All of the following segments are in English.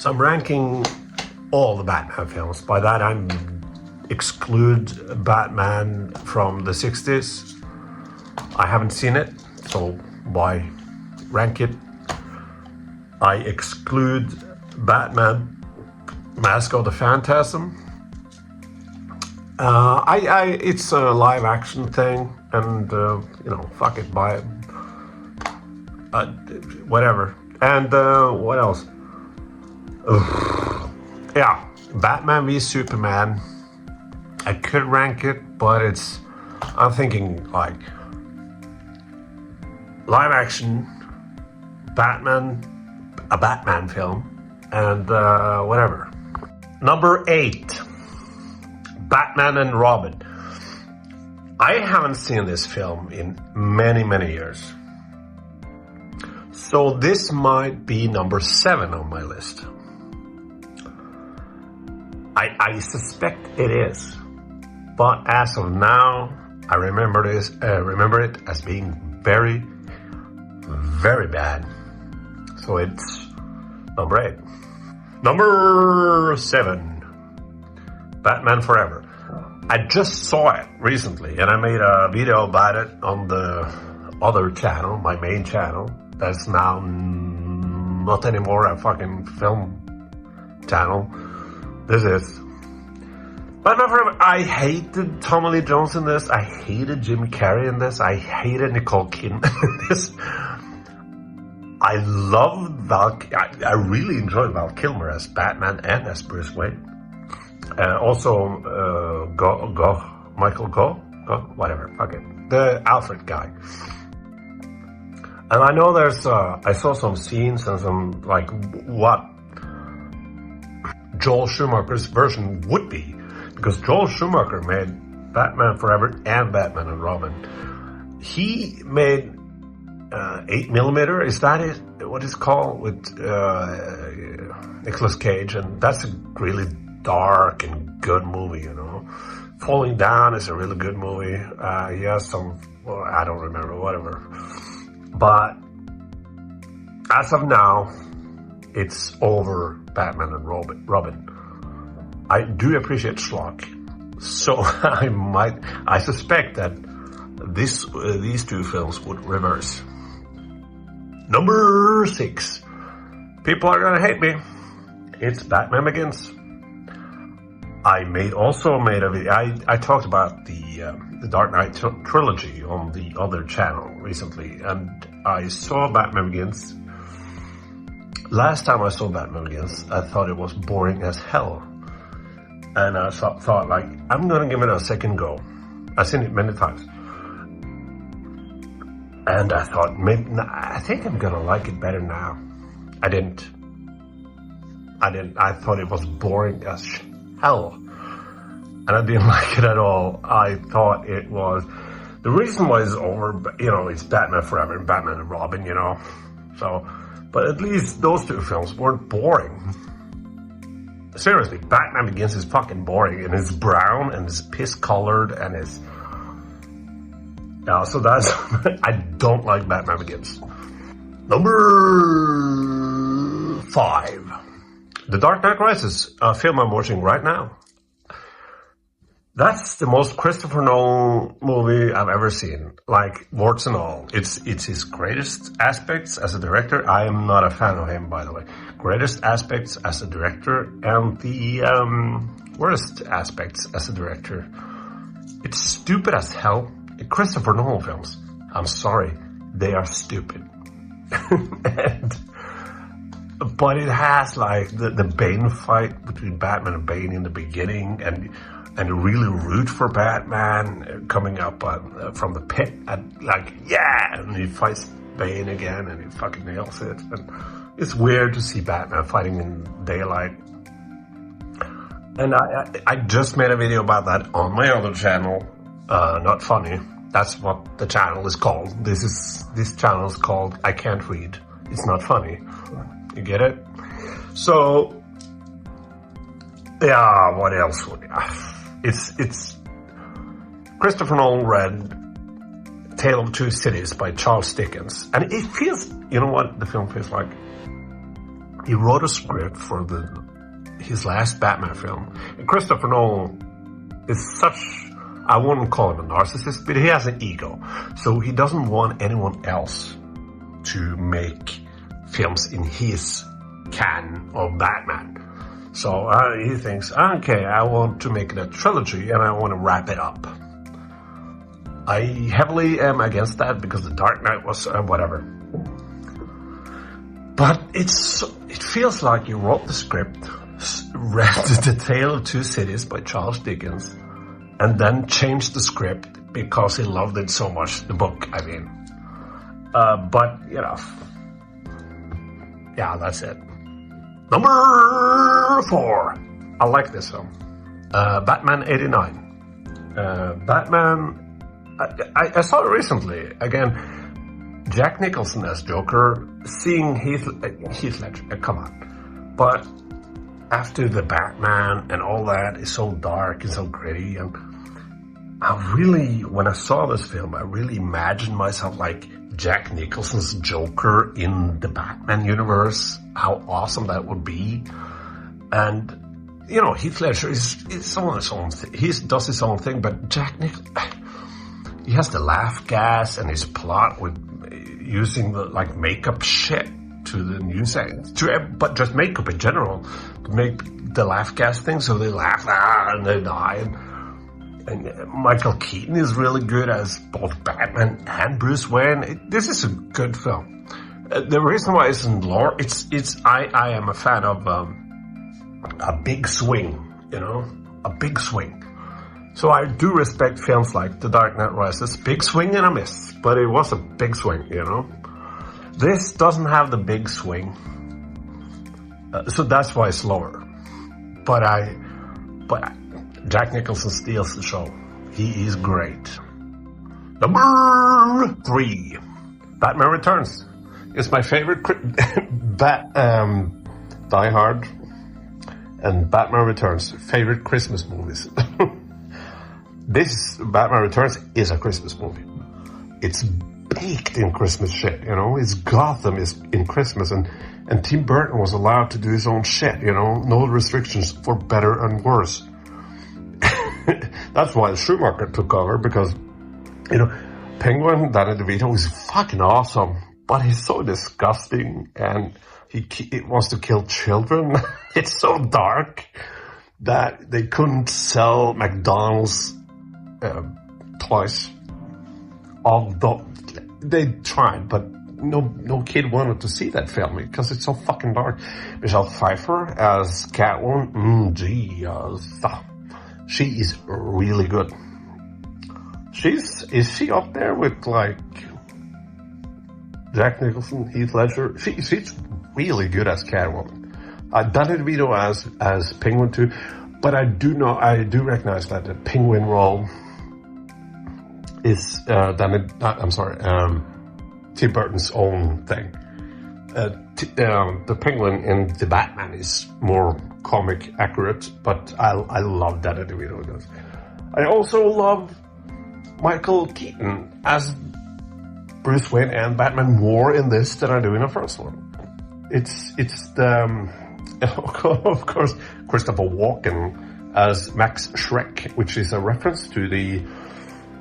So I'm ranking all the Batman films. By that I'm exclude Batman from the 60s. I haven't seen it, so why rank it? I exclude Batman Mask of the Phantasm. It's a live action thing, and fuck it, buy it. Whatever. And what else? Yeah, Batman v Superman. I could rank it, but I'm thinking like live action Batman, a Batman film, and whatever. Number 8, Batman and Robin. I haven't seen this film in many, many years. So this might be number 7 on my list. I suspect it is. But as of now, I remember it as being very, very bad. So it's number 8. Number 7, Batman Forever. I just saw it recently, and I made a video about it on the other channel, my main channel. That's now not anymore a fucking film channel. This is Batman Forever. I hated Tommy Lee Jones in this. I hated Jim Carrey in this. I hated Nicole Kidman in this. I loved I really enjoyed Val Kilmer as Batman and as Bruce Wayne. Also, Michael Gough, whatever, fuck it. The Alfred guy. And I know I saw some scenes and some, like, what Joel Schumacher's version would be. Because Joel Schumacher made Batman Forever and Batman and Robin. He made 8mm, is that it? What it's called? With Nicolas Cage. And that's a really dark and good movie, Falling Down is a really good movie. He has some, well, I don't remember, whatever. But as of now, it's over Batman and Robin. I do appreciate schlock, so I suspect that these two films would reverse. Number 6, people are gonna hate me. It's Batman Begins. I also made a video. I talked about the Dark Knight trilogy on the other channel recently, and I saw Batman Begins. Last time I saw Batman Begins, I thought it was boring as hell, and I thought like, I'm gonna give it a second go. I've seen it many times, and I thought I think I'm gonna like it better now. I didn't. I thought it was boring as hell, and I didn't like it at all. I thought it was, the reason why it's over, it's Batman Forever and Batman and Robin, so, but at least those two films weren't boring. Seriously, Batman Begins is fucking boring, and it's brown, and it's piss colored, and it's, so that's, I don't like Batman Begins. Number 5. The Dark Knight Rises, a film I'm watching right now. That's the most Christopher Nolan movie I've ever seen, like warts and all. It's his greatest aspects as a director. I am not a fan of him, by the way. Greatest aspects as a director, and the worst aspects as a director. It's stupid as hell. Christopher Nolan films, I'm sorry, they are stupid. But it has like the Bane fight between Batman and Bane in the beginning, and really root for Batman coming up from the pit, and like, yeah, and he fights Bane again, and he fucking nails it. And it's weird to see Batman fighting in daylight. And I just made a video about that on my other channel, Not Funny. That's what the channel is called. This channel is called I Can't Read. It's Not Funny. You get it? So, yeah, what else? It's Christopher Nolan read Tale of Two Cities by Charles Dickens. And it feels, you know what the film feels like? he wrote a script for his last Batman film. And Christopher Nolan is such, I wouldn't call him a narcissist, but he has an ego. So he doesn't want anyone else to make films in his canon of Batman. So he thinks, okay, I want to make it a trilogy and I want to wrap it up. I heavily am against that because The Dark Knight was whatever. But it feels like he wrote the script, read The Tale of Two Cities by Charles Dickens, and then changed the script because he loved it so much, the book, I mean. But, you know, yeah, that's it. Number 4. I like this film. Batman 89. Batman, I saw it recently. Again, Jack Nicholson as Joker, seeing Heath Ledger, come on. But after the Batman and all that is so dark and so gritty, and when I saw this film, I really imagined myself like Jack Nicholson's Joker in the Batman universe. How awesome that would be. And, you know, Heath Ledger is on his own thing. He does his own thing, but Jack Nicholson, he has the laugh gas and his plot with using the, like, makeup shit to the news, but just makeup in general, to make the laugh gas thing so they laugh and they die. And Michael Keaton is really good as both Batman and Bruce Wayne. This is a good film. The reason why it's in lore, I am a fan of a big swing, you know, a big swing. So I do respect films like The Dark Knight Rises, big swing and a miss, but it was a big swing, you know. This doesn't have the big swing, so that's why it's lower. But Jack Nicholson steals the show. He is great. Number 3, Batman Returns. It's my favorite Die Hard and Batman Returns, favorite Christmas movies. This Batman Returns is a Christmas movie. It's baked in Christmas shit, you know. It's Gotham is in Christmas, and Tim Burton was allowed to do his own shit, you know. No restrictions for better and worse. That's why Schumacher took over, because, you know, Penguin, Danny DeVito, is fucking awesome, but he's so disgusting, and he wants to kill children. It's so dark that they couldn't sell McDonald's toys. Although they tried, but no kid wanted to see that film because it's so fucking dark. Michelle Pfeiffer as Catwoman, she is really good. Is she up there with like Jack Nicholson, Heath Ledger? She's really good as Catwoman. Danny DeVito as Penguin too, but I do recognize that the Penguin role is Tim Burton's own thing. The Penguin in the Batman is more comic accurate, but I love Danny DeVito does. I also love Michael Keaton as Bruce Wayne and Batman more in this than I do in the first one. It's the of course Christopher Walken as Max Schreck, which is a reference to the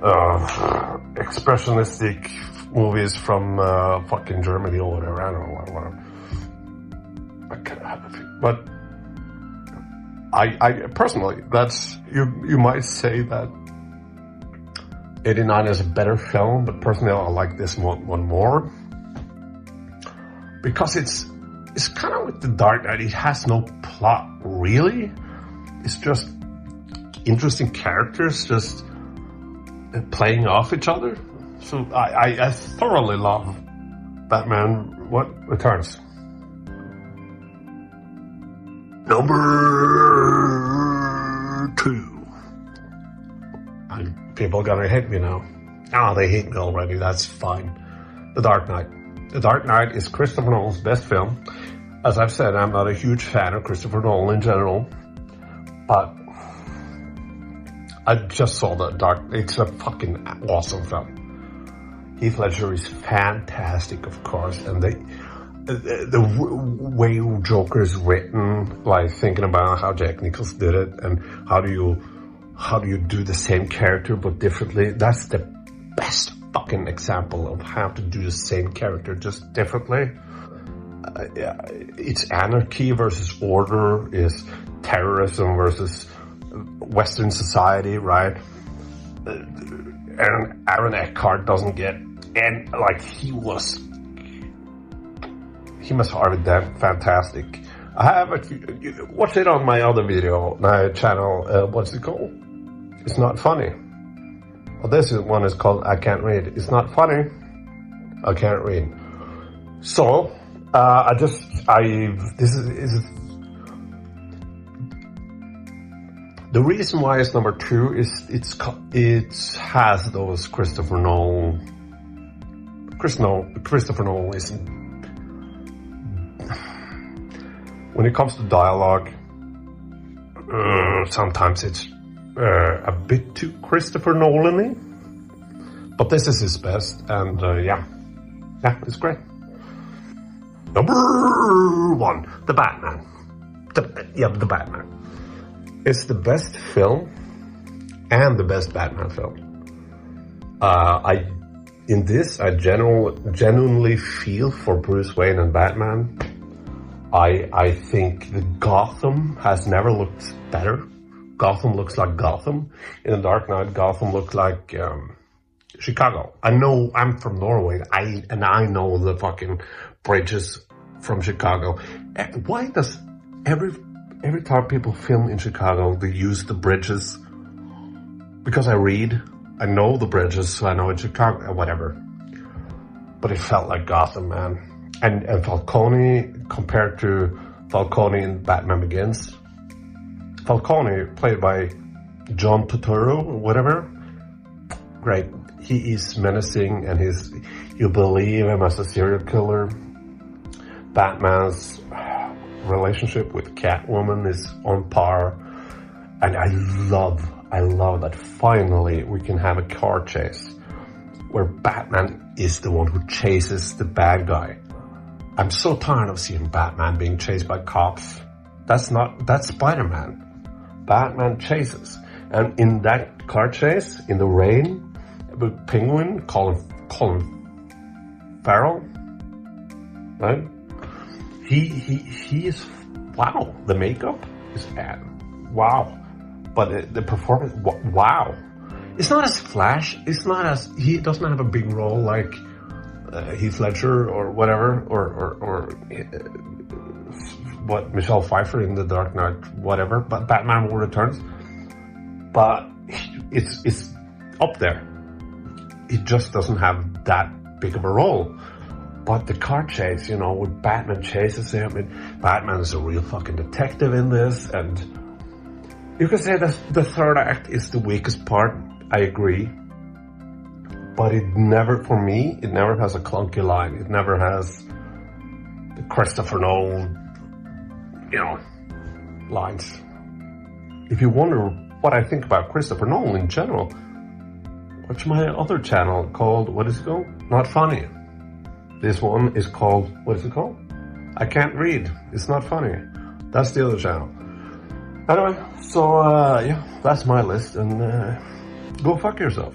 expressionistic movies from fucking Germany or whatever. I don't know what. I kind of have a feeling, but I personally, that's you might say that 89 is a better film, but personally I like this one more because it's kind of like The Dark Knight. It has no plot really. It's just interesting characters just playing off each other. So I thoroughly love Batman Returns. Number 2. People are gonna hate me now. They hate me already. That's fine. The Dark Knight. The Dark Knight is Christopher Nolan's best film. As I've said, I'm not a huge fan of Christopher Nolan in general, but I just saw The Dark. It's a fucking awesome film. Heath Ledger is fantastic, of course, and way Joker is written, like thinking about how Jack Nicholson did it, and how do you do the same character but differently. That's the best fucking example of how to do the same character just differently. It's anarchy versus order, is terrorism versus Western society, right? And Aaron Eckhart doesn't get, and like he must have been fantastic. I have watch it on my other video, my channel. What's it called? It's Not Funny. Well, this one is called I Can't Read. It's not funny. I can't read. So this is the reason why it's number 2 is it has those Christopher Nolan isn't, when it comes to dialogue, sometimes it's a bit too Christopher Nolan-y, but this is his best, and yeah, it's great. Number 1, The Batman. The Batman. It's the best film and the best Batman film. I genuinely feel for Bruce Wayne and Batman. I think the Gotham has never looked better. Gotham looks like Gotham. In The Dark Knight, Gotham looked like Chicago. I know I'm from Norway, and I know the fucking bridges from Chicago. Why does every time people film in Chicago, they use the bridges? Because I know the bridges, so I know it's Chicago, whatever. But it felt like Gotham, man. And Falcone, compared to Falcone in Batman Begins. Falcone, played by John Turturro or whatever. Great. He is menacing, and you believe him as a serial killer. Batman's relationship with Catwoman is on par, and I love that finally we can have a car chase where Batman is the one who chases the bad guy. I'm so tired of seeing Batman being chased by cops. That's Spider-Man. Batman chases, and in that car chase in the rain with Penguin, Colin Farrell, right? He is, wow, the makeup is bad, wow, but the performance, wow. It's not as Flash, he doesn't have a big role like Heath Ledger or whatever, or what, Michelle Pfeiffer in The Dark Knight, whatever, but Batman Returns, but it's up there. It just doesn't have that big of a role. But the car chase, with Batman chases him, and Batman is a real fucking detective in this, and you can say that the third act is the weakest part, I agree. But it never has a clunky line. It never has the Christopher Nolan, lines. If you wonder what I think about Christopher Nolan in general, watch my other channel called, what is it called? Not Funny. This one is called, what is it called? I Can't Read. It's Not Funny. That's the other channel. Anyway, so yeah, that's my list, and go fuck yourself.